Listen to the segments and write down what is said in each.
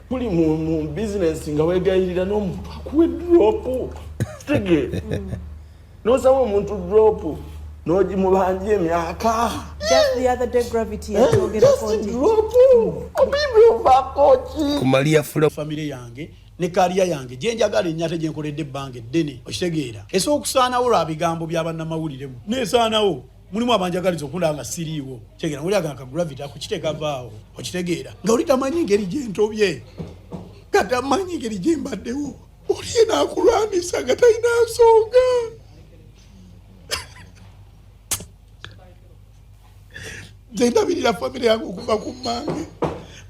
tuli mu business nga wegayirira n'omuntu akuwe drop tege n'osaba omuntu drop n'ogimubanja emyaka. Just the other day gravity yatwogera konti obibi ovako ki kumalia fulo family yange ne kariya yange gye njagala ennyate gye nkoledde ebbanga eddene okitegeera esookusaanawo lwa bigambo by'abannamawuliremu neesaanawo mulimu abanjagaliza okunda nga siriiwo kitegeera ng'oliaga nka gravity akukiteeka vaawo okitegeera nga oli tamanyi ngeri gye ntobye nga tamanyi ngeri gye mbaddewo oli enaakulwanyisa nga talina nsonga. Nze ndabirira famire yange okuva ku mmange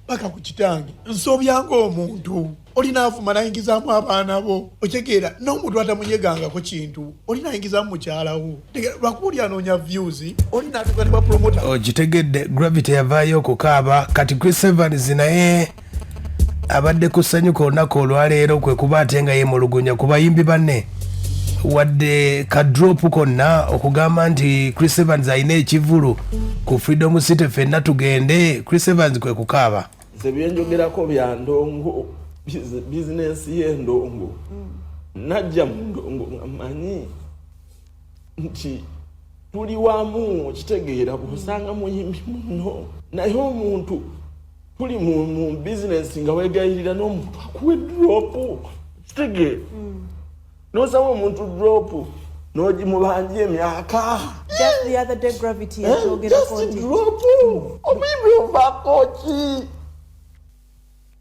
paka ku kitange nsobyanga omuntu olina afuma nayingizaamu abaana bo okitegeera n'omuntu atamunyegangako kintu olina ayingizaamu mukyalawo lwakuba oli anoonya views olina atuka ne bapromota okitegedde gravity yavaayo okukaaba kati Chris Evans naye abadde kusanyuka olunaku olwaleero kwe kuba ate nga yemulugunya ku bayimbi banne wadde ka drop konna okugamba nti Chris Evans alina ekivulu ku Freedom City fenna tugende Chris Evans kwe kukaaba. Nze byenjogerako bya ndongo business y'endongo najja mu ndongo ngamanyi nti tuli wamu okitegeera bw'osanga muyimbi muno naye omuntu tuli mu business nga wegayirira n'omuntu akuwe drop kitegeera n'osaba omuntu drop n'ogimubanja emyaka. Just the other day gravity yatwogera konti obibi ovako ki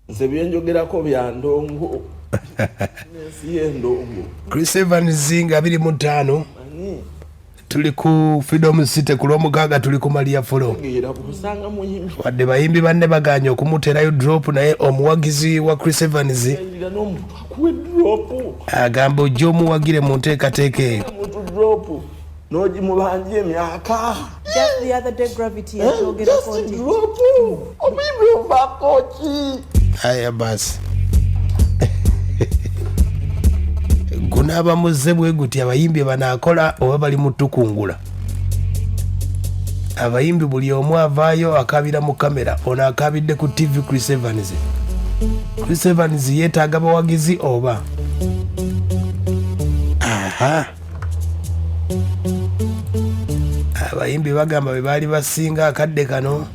nze byenjogerako bya ndongo nesi y'endongo. Chris Evans nga 25 tuli ku Freedom City ku lw'omukaaga tuli ku Malia Fulo wadde bayimbi banne baganye okumuterayo drop naye omuwagizi wa Chris Evans agamba ojja omuwagire mu nteekateeka eyo. n'ogimubanja emyaka. Just the other day gravity yatwogera konti obibi ovako ki aya basi gunaaba muzze bwe guti abayimbi banaakola oba bali mu ttukungula. Abayimbi buli omu avaayo akabira mu kamera ono akabidde ku TV Chris Evans. Chris Evans yeetaaga bawagizi oba aha abayimbi bagamba bwe baali basinga akadde kano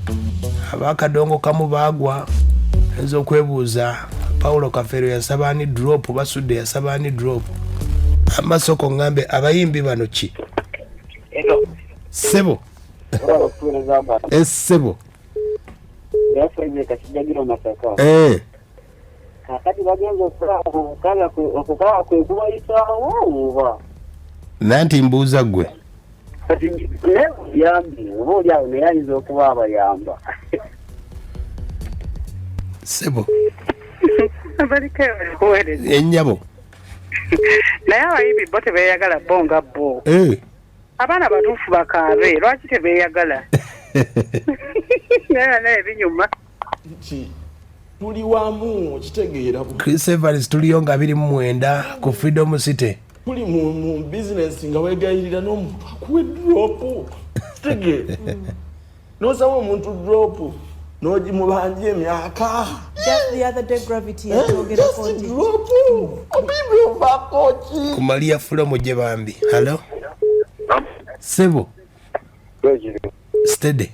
abakadongo kamu baagwa enza okwebuuza Paulo Kafero yasaba ani drop basudde yasaba ani drop amasoko ngambe abayimbi bano ki sebo sebo kakati bagenza okukaaba kwe kubayisaawo nanti mbuuza gwe yambi oba oli awo naye ayinza okuba abayamba sebo ennyabo naye abayimbi bo tebeeyagala bo nga bo abaana batuufu bakaabe lwaki tebeeyagala naye binyuma tuli wamu okitegeera Chris Evans tuliyo nga 29 ku Freedom City tuli mu business nga wegayirira n'omuntu akuwe drop kitegeera n'osaba omuntu drop n'ogimubanja emyaka. Just the other day gravity yatwogera konti obibi ovako ki ku Malia Fulo mujje bambi. Hello sebo steady